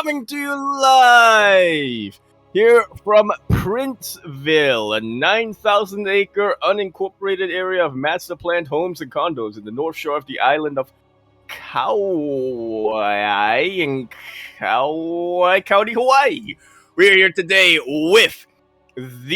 coming to you live here from Princeville, a 9,000-acre unincorporated area of master planned homes and condos in the north shore of the island of Kauai in Kauai County, Hawaii. We're here today with the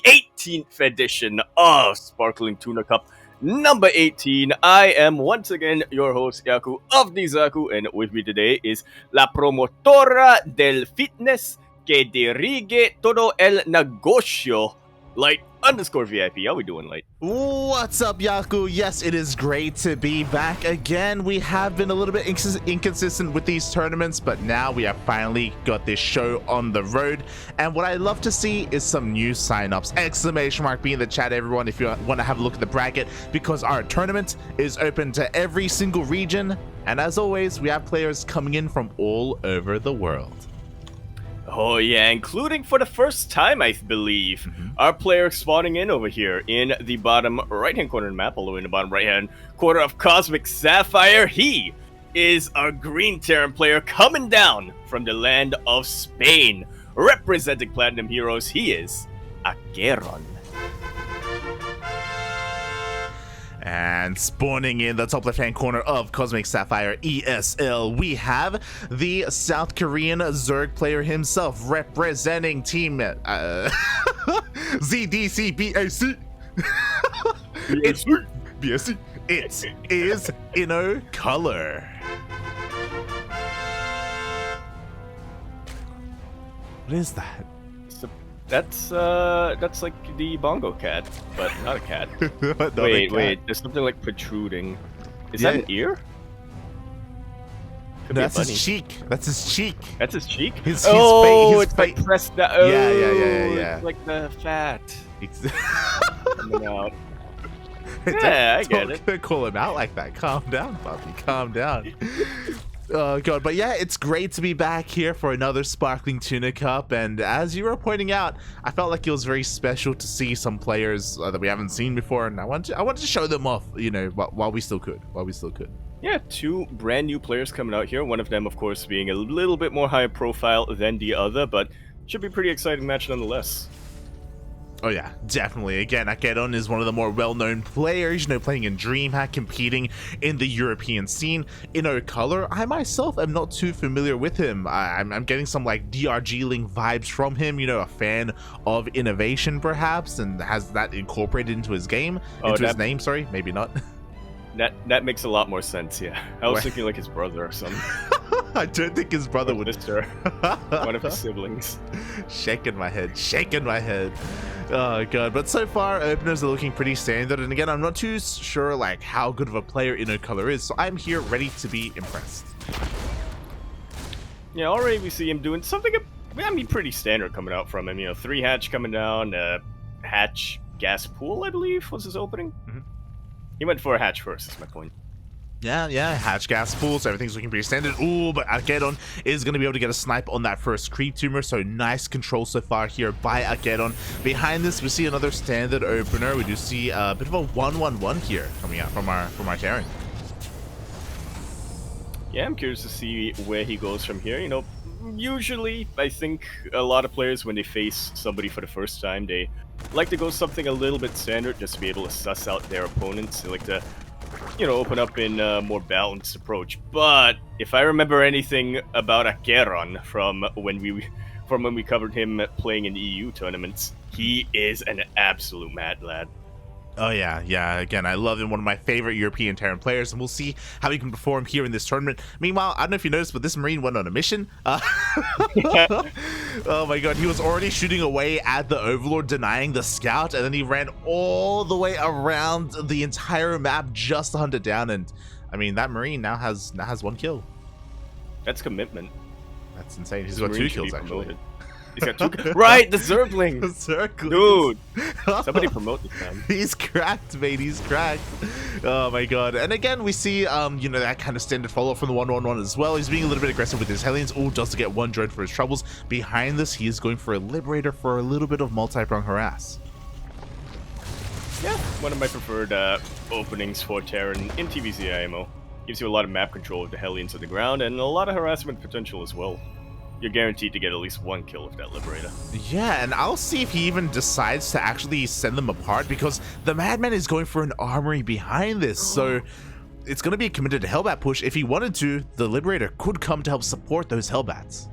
18th edition of Sparkling Tuna Cup, number 18. I am once again your host, Yaku of Yakuzaku, and with me today is la promotora del fitness que dirige todo el negocio, Light_VIP. How we doing, Light? What's up, Yaku? Yes, it is great to be back again. We have been a little bit inconsistent with these tournaments, but now we have finally got this show on the road. And what I love to see is some new signups. Exclamation mark be in the chat, everyone, if you want to have a look at the bracket, because our tournament is open to every single region. And as always, we have players coming in from all over the world. Oh yeah, including for the first time, I believe, our player spawning in over here in the bottom right-hand corner of the map, all the way in the bottom right-hand corner of Cosmic Sapphire. He is our Green Terran player coming down from the land of Spain, representing Platinum Heroes. He is AqueroN. And spawning in the top left-hand corner of Cosmic Sapphire ESL, we have the South Korean Zerg player himself, representing Team ZDCBAC. BSC. It is INnoColoR. What is that? That's like the bongo cat, but not a cat. Wait, there's something like protruding. Is that an ear? No, that's his cheek. That's his cheek. That's his cheek? His it's like pressed down. Oh, yeah. It's like the fat. Coming out. Yeah, I get it. Don't call him out like that. Calm down, puppy. Calm down. Oh god, but yeah, it's great to be back here for another Sparkling Tuna Cup, and as you were pointing out, I felt like it was very special to see some players that we haven't seen before, and I wanted to show them off, you know, while we still could. Yeah, two brand new players coming out here. One of them, of course, being a little bit more high profile than the other, but should be a pretty exciting match nonetheless. Oh yeah, definitely. Again, AqueroN is one of the more well-known players, you know, playing in DreamHack, competing in the European scene. INnoColoR, I myself am not too familiar with him. I'm getting some like DRG Link vibes from him, you know, a fan of innovation perhaps, and has that incorporated into his game, his name, sorry, maybe not. That makes a lot more sense, yeah. I was thinking like his brother or something. I don't think his brother would. Sister. One of his siblings. Shaking my head. Oh god, but so far openers are looking pretty standard, and again, I'm not too sure like how good of a player INnoColoR is, so I'm here ready to be impressed. Yeah, already we see him doing something, I mean, pretty standard coming out from him. You know, 3 hatch coming down, hatch gas pool, I believe, was his opening. He went for a hatch first, is my point. Yeah, hatch gas pool, so everything's looking pretty standard. Ooh, but AqueroN is going to be able to get a snipe on that first creep tumor, so nice control so far here by AqueroN. Behind this, we see another standard opener. We do see a bit of a 1-1-1 here coming out from our Terran. Yeah, I'm curious to see where he goes from here. You know, usually, I think a lot of players, when they face somebody for the first time, they like to go something a little bit standard just to be able to suss out their opponents. They like to, you know, open up in a more balanced approach. But if I remember anything about AqueroN from when we covered him playing in EU tournaments, he is an absolute mad lad. Oh yeah. Again, I love him. One of my favorite European Terran players, and we'll see how he can perform here in this tournament. Meanwhile, I don't know if you noticed, but this Marine went on a mission. Oh my god, he was already shooting away at the Overlord, denying the scout, and then he ran all the way around the entire map just to hunt it down. And I mean, that Marine now has 1 kill. That's commitment. That's insane. He's got 2 kills actually. He's got 2 right, the Zerglings. The Zerglings. Dude. Somebody promote this man. He's cracked, mate. He's cracked. Oh my god. And again, we see you know, that kind of standard follow-up from the 1-1-1 as well. He's being a little bit aggressive with his Hellions. Oh, just to get 1 drone for his troubles. Behind this, he is going for a Liberator for a little bit of multi-prong harass. Yeah, one of my preferred openings for Terran in TvZ IMO. Gives you a lot of map control with the Hellions on the ground, and a lot of harassment potential as well. You're guaranteed to get at least one kill with that Liberator. Yeah, and I'll see if he even decides to actually send them apart, because the Madman is going for an armory behind this, so it's going to be a committed Hellbat push. If he wanted to, the Liberator could come to help support those Hellbats.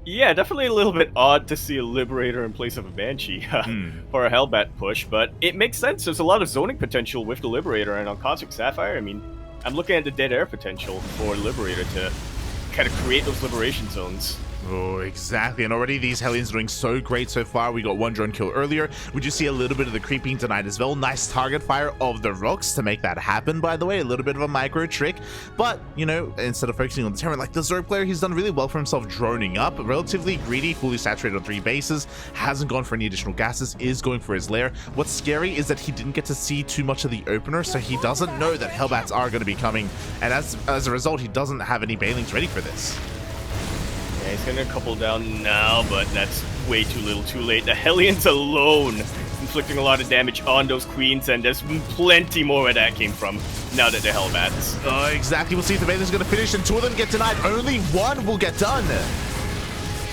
Yeah, definitely a little bit odd to see a Liberator in place of a Banshee for a Hellbat push, but it makes sense. There's a lot of zoning potential with the Liberator, and on Cosmic Sapphire, I mean, I'm looking at the dead air potential for Liberator to kind of create those liberation zones. Oh, exactly. And already these Hellions are doing so great so far. We got one drone kill earlier. We do see a little bit of the creeping tonight as well. Nice target fire of the rocks to make that happen, by the way. A little bit of a micro trick. But, you know, instead of focusing on the Terran, like the Zerg player, he's done really well for himself droning up. Relatively greedy, fully saturated on 3 bases. Hasn't gone for any additional gases. Is going for his lair. What's scary is that he didn't get to see too much of the opener, so he doesn't know that Hellbats are going to be coming. And as a result, he doesn't have any Banelings ready for this. Yeah, he's gonna couple down now, but that's way too little too late. The Hellions alone inflicting a lot of damage on those Queens, and there's plenty more where that came from now that they're Hellbats. Oh, exactly. We'll see if the Baneling's going to finish, and 2 of them get denied. Only 1 will get done.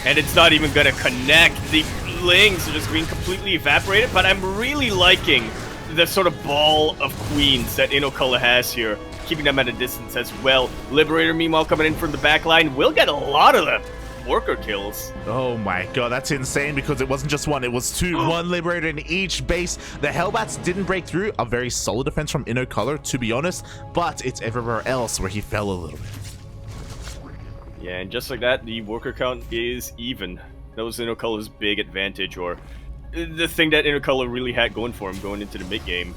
And it's not even gonna connect. The Lings are just being completely evaporated, but I'm really liking the sort of ball of Queens that INnoColoR has here, keeping them at a distance as well. Liberator, meanwhile, coming in from the back line, will get a lot of them. Worker kills. Oh my god, that's insane, because it wasn't just 1, it was 2. 1 Liberator in each base. The Hellbats didn't break through. A very solid defense from INnoColoR, to be honest, but it's everywhere else where he fell a little bit. Yeah, and just like that, the worker count is even. That was INnoColor's big advantage, or the thing that INnoColoR really had going for him going into the mid-game.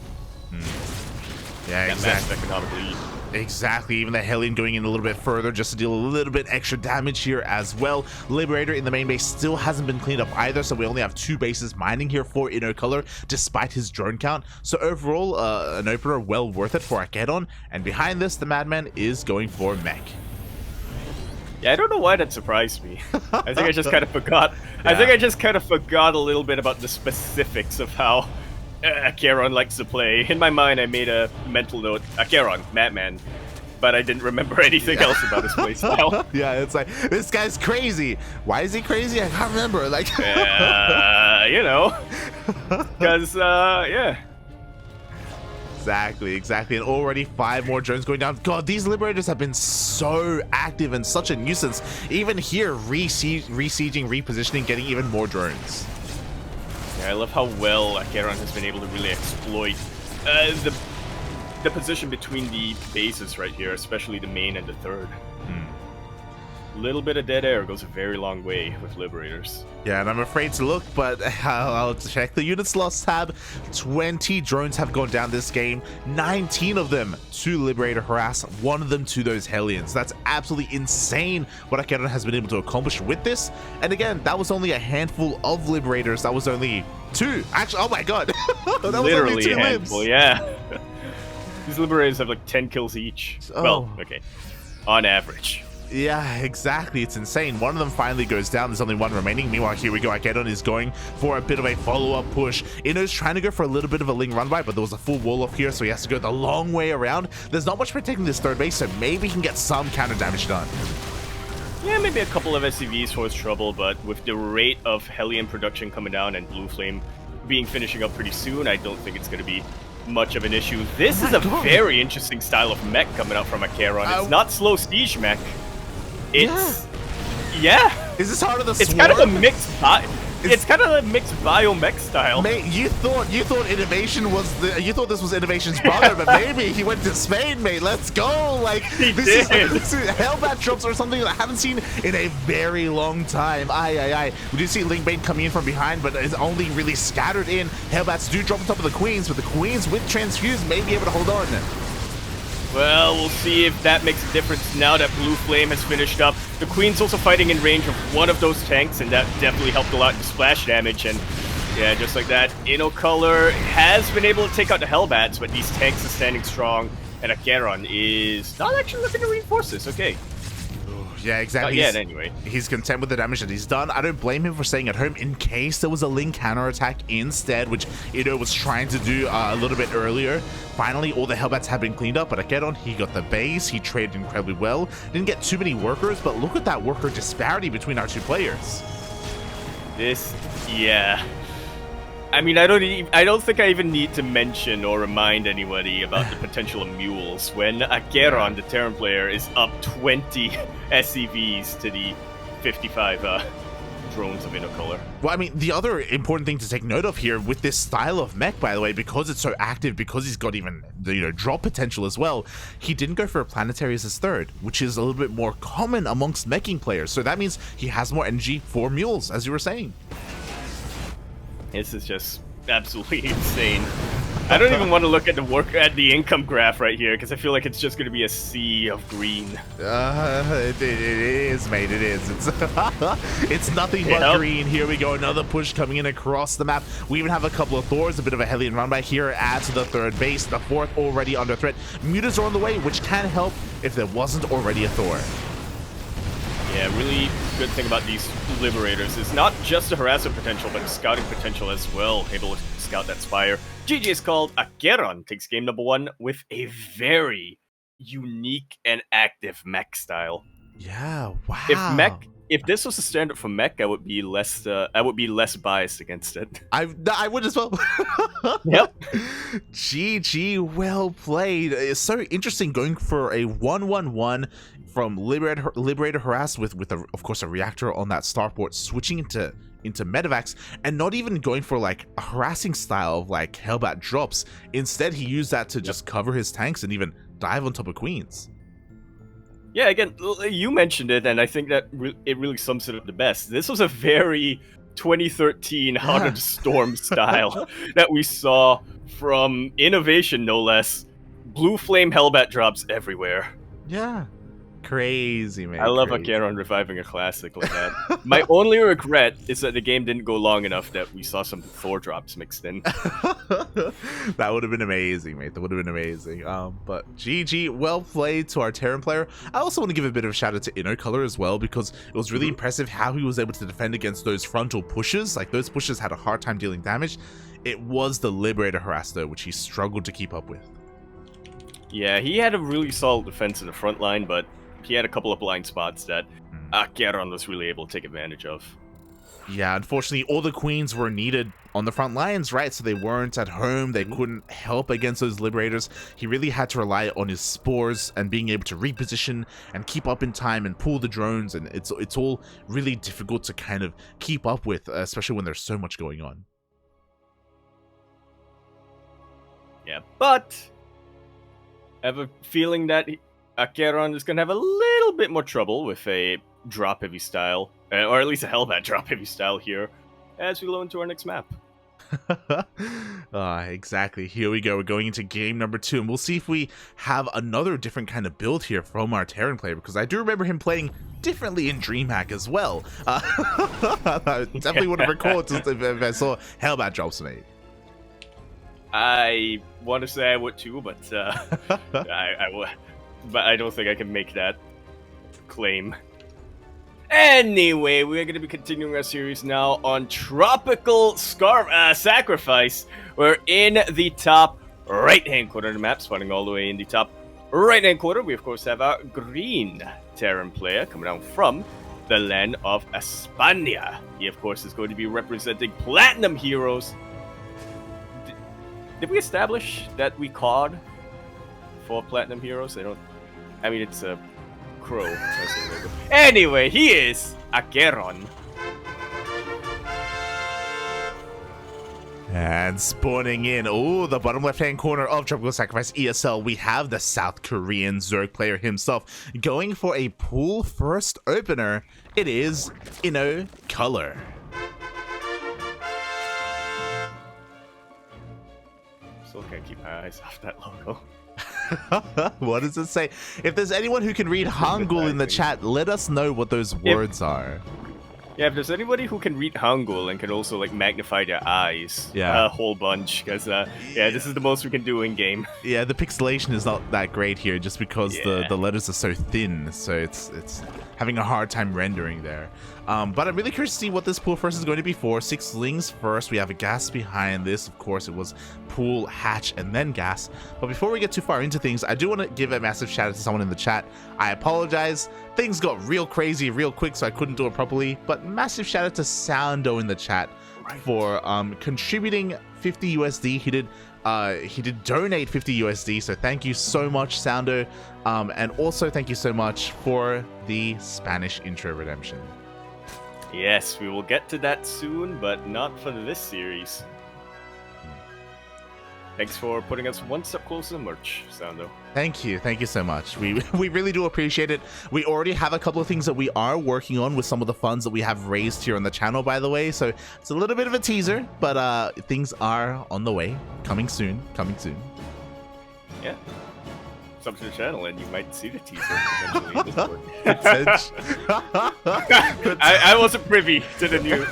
Yeah, that exactly. massive economic lead. Exactly, even the Hellion going in a little bit further just to deal a little bit extra damage here as well. Liberator in the main base still hasn't been cleaned up either, so we only have 2 bases mining here for INnoColoR despite his drone count. So overall, an opener well worth it for AqueroN, and behind this, the Madman is going for Mech. Yeah, I don't know why that surprised me. I think I just kind of forgot. Yeah. I think I just kind of forgot a little bit about the specifics of how AqueroN likes to play. In my mind, I made a mental note, AqueroN, Madman, but I didn't remember anything else about his playstyle. Yeah, it's like, this guy's crazy. Why is he crazy? I can't remember. Like, you know, because yeah. Exactly. And already 5 more drones going down. God, these Liberators have been so active and such a nuisance. Even here, resieging, repositioning, getting even more drones. Yeah, I love how well AqueroN has been able to really exploit the position between the bases right here, especially the main and the third. Little bit of dead air goes a very long way with Liberators. Yeah, and I'm afraid to look, but I'll check the units lost tab. 20 drones have gone down this game. 19 of them to Liberator harass, 1 of them to those Hellions. That's absolutely insane what AqueroN has been able to accomplish with this. And again, that was only a handful of Liberators. That was only 2. Actually, oh my god. That Literally was only 2 a handful, limbs. yeah. These Liberators have like 10 kills each. Oh. Well, okay. On average. Yeah, exactly. It's insane. 1 of them finally goes down. There's only 1 remaining. Meanwhile, here we go. AqueroN is going for a bit of a follow-up push. Inno's trying to go for a little bit of a Ling run by, but there was a full wall off here, so he has to go the long way around. There's not much protecting this third base, so maybe he can get some counter damage done. Yeah, maybe a couple of SCVs for his trouble, but with the rate of Hellion production coming down and Blue Flame being finishing up pretty soon, I don't think it's going to be much of an issue. This is a very interesting style of mech coming out from AqueroN. It's not slow siege mech. It's yeah. Is this Heart of the It's Swarm? kind of a mixed it's kind of a mixed bio-mech style. Mate, you thought Innovation was you thought this was Innovation's brother, but maybe he went to Spain, mate. Let's go! Like this is Hellbat drops or something that I haven't seen in a very long time. Aye. We do see Lingbane coming in from behind, but it's only really scattered in. Hellbats do drop on top of the Queens, but the Queens with Transfuse may be able to hold on. Well, we'll see if that makes a difference now that Blue Flame has finished up. The Queen's also fighting in range of one of those tanks, and that definitely helped a lot in the splash damage. And yeah, just like that, INnoColoR has been able to take out the Hellbats, but these tanks are standing strong, and AqueroN is not actually looking to reinforce this. Okay. Yeah, exactly. Not yet, anyway. He's content with the damage that he's done. I don't blame him for staying at home in case there was a Link counterattack instead, which was trying to do a little bit earlier. Finally, all the Hellbats have been cleaned up, but AqueroN, he got the base. He traded incredibly well. Didn't get too many workers, but look at that worker disparity between our two players. Yeah. I mean, I don't think I even need to mention or remind anybody about the potential of mules when AqueroN, the Terran player, is up 20 SCVs to the 55 drones of INnoColoR. Well, I mean, the other important thing to take note of here with this style of mech, by the way, because it's so active, because he's got even drop potential as well, he didn't go for a planetary as his third, which is a little bit more common amongst meching players. So that means he has more energy for mules, as you were saying. This is just absolutely insane. I don't even want to look at the income graph right here because I feel like it's just going to be a sea of green. It is, mate. It is. It's nothing but green. Here we go. Another push coming in across the map. We even have a couple of Thors, a bit of a Hellion run back here. Add to the third base. The fourth already under threat. Mutas are on the way, which can help if there wasn't already a Thor. Yeah, really good thing about these Liberators is not just a harassment potential, but a scouting potential as well. Able to scout that Spire. GG is called. AqueroN takes game number 1 with a very unique and active mech style. Yeah, wow. If this was a standard for mech, I would be less biased against it. I would as well. Yep. GG, well played. It's so interesting going for a 1-1-1 from Liberator harass with of course a reactor on that starport, switching into Medivacs, and not even going for like a harassing style of like Hellbat drops. Instead, he used that to just cover his tanks and even dive on top of Queens. Yeah, again, you mentioned it, and I think that it really sums it up the best. This was a very 2013 Heart of the Storm style that we saw from Innovation, no less. Blue Flame Hellbat drops everywhere. Yeah. Crazy, man. I love AqueroN reviving a classic like that. My only regret is that the game didn't go long enough that we saw some Thor drops mixed in. That would have been amazing, mate. That would have been amazing. But GG, well played to our Terran player. I also want to give a bit of a shout out to INnoColoR as well, because it was really impressive how he was able to defend against those frontal pushes. Like, those pushes had a hard time dealing damage. It was the Liberator harass, though, which he struggled to keep up with. Yeah, he had a really solid defense in the front line, but he had a couple of blind spots that AqueroN was really able to take advantage of. Yeah, unfortunately, all the Queens were needed on the front lines, right? So they weren't at home. They couldn't help against those Liberators. He really had to rely on his spores and being able to reposition and keep up in time and pull the drones. And it's all really difficult to kind of keep up with, especially when there's so much going on. Yeah, but I have a feeling that AqueroN is going to have a little bit more trouble with a drop-heavy style, or at least a Hellbat drop-heavy style here, as we go into our next map. Exactly. Here we go. We're going into game number 2, and we'll see if we have another different kind of build here from our Terran player, because I do remember him playing differently in DreamHack as well. I definitely would have recalled if I saw Hellbat drops, mate. I want to say I would too, but I would. But I don't think I can make that claim. Anyway, we're going to be continuing our series now on Tropical Sacrifice. We're in the top right-hand corner of the map, spawning all the way in the top right-hand corner. We, of course, have our green Terran player coming down from the land of España. He, of course, is going to be representing Platinum Heroes. Did we establish that we called for Platinum Heroes? I mean, it's a crow. Anyway, he is AqueroN. And spawning in, the bottom left-hand corner of Tropical Sacrifice ESL, we have the South Korean Zerg player himself going for a pool first opener. It is INnoColoR. Still can't keep my eyes off that logo. What does it say? If there's anyone who can read Hangul in the chat, let us know what those words are. Yeah, if there's anybody who can read Hangul and can also like magnify their eyes, Yeah. a whole bunch, because yeah, this is the most we can do in game. Yeah, the pixelation is not that great here, just because Yeah. the letters are so thin, so it's having a hard time rendering there. But I'm really curious to see what this pool first is going to be for. 6 lings first. We have a gas behind this. Of course, it was pool, hatch, and then gas. But before we get too far into things, I do want to give a massive shout out to someone in the chat. I apologize. Things got real crazy real quick, so I couldn't do it properly. But massive shout out to Soundo in the chat for contributing 50 USD. He did donate 50 USD, so thank you so much, Soundo. And also thank you so much for the Spanish intro redemption. Yes, we will get to that soon, but not for this series. Thanks for putting us one step closer to merch, Soundo. Thank you so much. We really do appreciate it. We already have a couple of things that we are working on with some of the funds that we have raised here on the channel, by the way, so it's a little bit of a teaser, but things are on the way, coming soon. Yeah. Sub to the channel and you might see the teaser eventually in Discord. I wasn't privy to the news.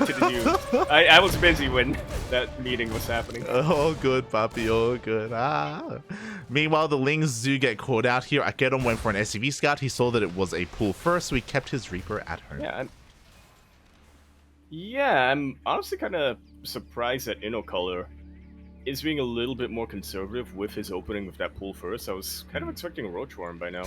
I was busy when that meeting was happening. Oh good, Papi, oh good. Meanwhile, the Lings do get called out here. AqueroN went for an SCV scout. He saw that it was a pool first, so he kept his Reaper at home. Yeah, I'm honestly kind of surprised that INnoColoR is being a little bit more conservative with his opening with that pool first. I was kind of expecting a Roach Worm by now.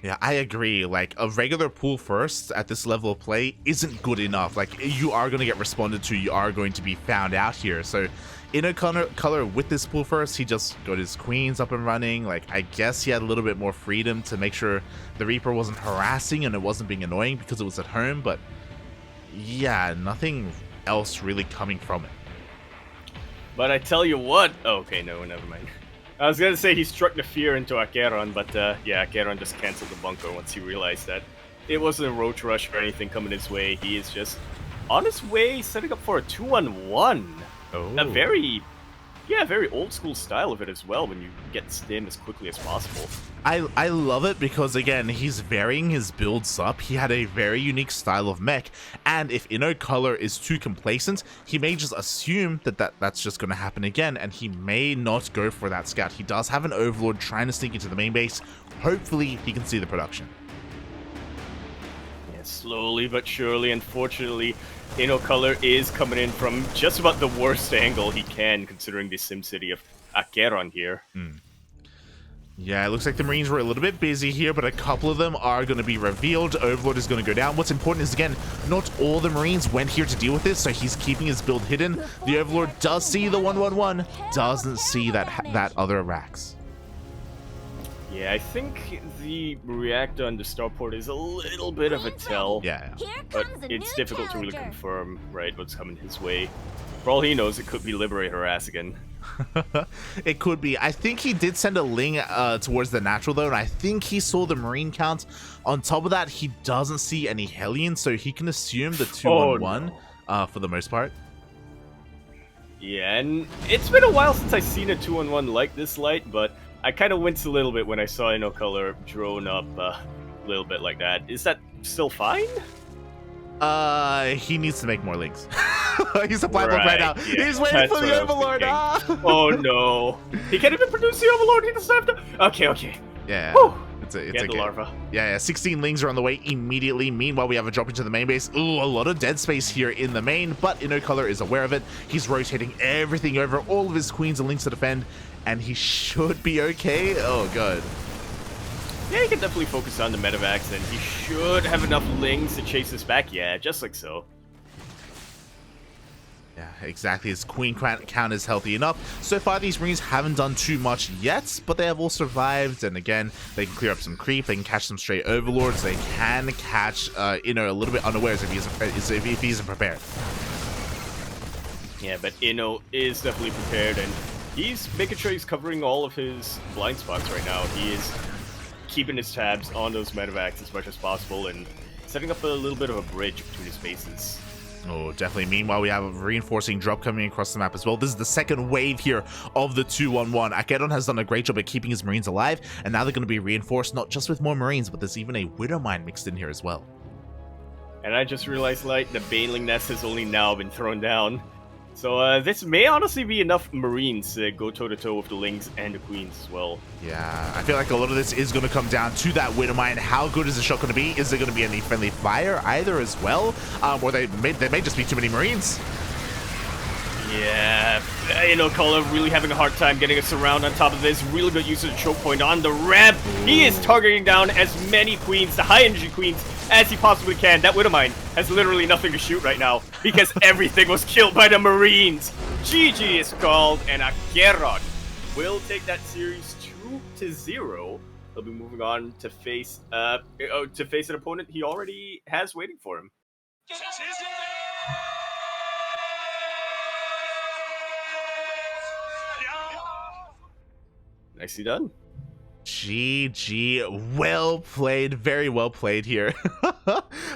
Yeah, I agree. Like, a regular pool first at this level of play isn't good enough. Like, you are going to get responded to. You are going to be found out here. So, INnoColoR with this pool first, he just got his queens up and running. Like, I guess he had a little bit more freedom to make sure the Reaper wasn't harassing and it wasn't being annoying because it was at home. But, yeah, nothing else really coming from it. But I tell you what... Okay, no, never mind. I was going to say he struck the fear into AqueroN, but yeah, AqueroN just canceled the bunker once he realized that it wasn't a Roach Rush or anything coming his way. He is just on his way, setting up for a 2-on-1. Oh. A very old school style of it as well, when you get stim as quickly as possible. I love it because, again, he's varying his builds up. He had a very unique style of mech, and if INnoColoR is too complacent, he may just assume that's just going to happen again, and he may not go for that scout. He does have an Overlord trying to sneak into the main base. Hopefully, he can see the production. Yeah, slowly but surely, unfortunately, INnoColoR is coming in from just about the worst angle he can, considering the SimCity of AqueroN here. Yeah, it looks like the Marines were a little bit busy here, but a couple of them are going to be revealed. Overlord is going to go down. What's important is, again, not all the Marines went here to deal with this, so he's keeping his build hidden. The Overlord does see the 1-1-1, doesn't see that other Rax. Yeah, I think the reactor on the starport is a little bit of a tell. Yeah. But it's difficult to really confirm, right, what's coming his way. For all he knows, it could be Liberator ass again. It could be. I think he did send a Ling towards the natural, though, and I think he saw the Marine count. On top of that, he doesn't see any Hellions, so he can assume the 2-1-1 for the most part. Yeah, and it's been a while since I've seen a 2-on-1 like this light, but I kind of winced a little bit when I saw INnoColoR drone up a little bit like that. Is that still fine? He needs to make more links. He's a black book right now. Yeah, he's waiting for the Overlord. Oh no. He can't even produce the Overlord. He doesn't have to. Okay. Yeah. Whew. It's Get the larva. Yeah, 16 lings are on the way immediately. Meanwhile, we have a drop into the main base. Ooh, a lot of dead space here in the main, but INnoColoR is aware of it. He's rotating everything over, all of his queens and lings to defend, and he should be okay. Oh, good. Yeah, he can definitely focus on the medevacs, and he should have enough lings to chase this back. Yeah, just like so. Yeah, exactly. His queen count is healthy enough. So far, these Marines haven't done too much yet, but they have all survived. And again, they can clear up some creep. They can catch some stray Overlords. They can catch Inno a little bit unawares if he isn't prepared. Yeah, but Inno is definitely prepared, and he's making sure he's covering all of his blind spots right now. He is keeping his tabs on those medevacs as much as possible and setting up a little bit of a bridge between his bases. Oh, definitely. Meanwhile, we have a reinforcing drop coming across the map as well. This is the second wave here of the 2-1-1. AqueroN has done a great job at keeping his Marines alive, and now they're going to be reinforced not just with more Marines, but there's even a Widow Mine mixed in here as well. And I just realized, like, the Baneling Nest has only now been thrown down. So this may honestly be enough Marines to go toe-to-toe with the Lings and the Queens as well. Yeah, I feel like a lot of this is going to come down to that Widowmine. How good is the shot going to be? Is there going to be any friendly fire either as well? Or there may just be too many Marines. Yeah, INnoColoR really having a hard time getting us around on top of this. Really good use of the choke point on the ramp. He is targeting down as many Queens, the high energy Queens, as he possibly can. That Widowmine has literally nothing to shoot right now because everything was killed by the Marines. GG is called, and AqueroN will take that series 2-0. He'll be moving on to face an opponent he already has waiting for him. Nicely done. GG, well played, very well played here.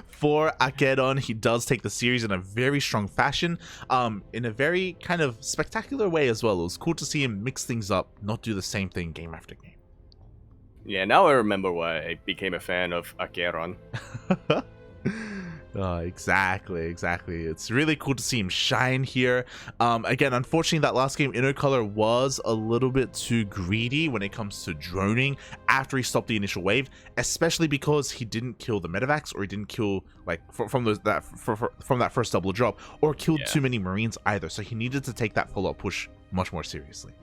For AqueroN, he does take the series in a very strong fashion, in a very kind of spectacular way as well. It was cool to see him mix things up, not do the same thing game after game. Yeah, now I remember why I became a fan of AqueroN. Exactly. It's really cool to see him shine here. Again, unfortunately, that last game, INnoColoR was a little bit too greedy when it comes to droning after he stopped the initial wave, especially because he didn't kill the medevacs, or he didn't kill, like, from that first double drop, or killed too many Marines either. So he needed to take that follow-up push much more seriously.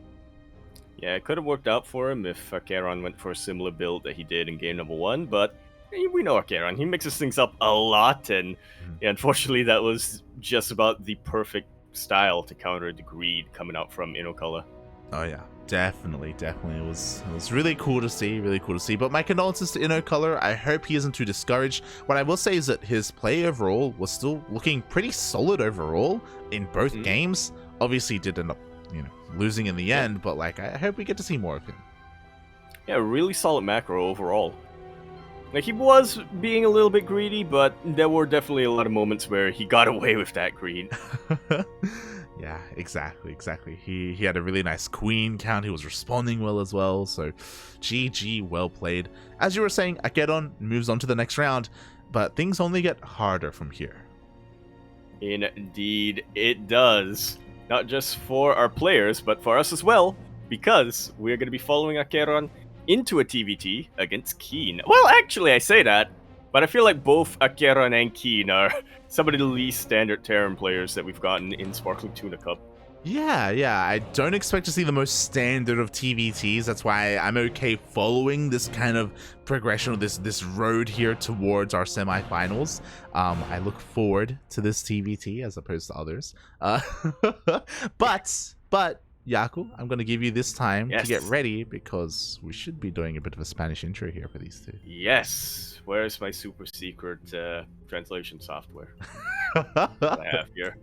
Yeah, it could have worked out for him if AqueroN went for a similar build that he did in game number 1, but we know AqueroN. He mixes things up a lot, and unfortunately that was just about the perfect style to counter the greed coming out from INnoColoR. Oh yeah, definitely. It was really cool to see, but my condolences to INnoColoR. I hope he isn't too discouraged. What I will say is that his play overall was still looking pretty solid overall in both games. Obviously he did end up, losing in the end, but like, I hope we get to see more of him. Yeah, really solid macro overall. Like, he was being a little bit greedy, but there were definitely a lot of moments where he got away with that greed. Yeah, exactly. He had a really nice queen count. He was responding well as well. So, GG, well played. As you were saying, AqueroN moves on to the next round, but things only get harder from here. Indeed, it does. Not just for our players, but for us as well, because we're going to be following AqueroN into a TvT against Keen. Well, actually, I say that, but I feel like both AqueroN and Keen are some of the least standard Terran players that we've gotten in Sparkling Tuna Cup. Yeah, I don't expect to see the most standard of TvTs. That's why I'm okay following this kind of progression, of this road here towards our semifinals. I look forward to this TvT as opposed to others. But Yaku, I'm going to give you this time to get ready, because we should be doing a bit of a Spanish intro here for these two. Yes. Where's my super secret translation software that I have here?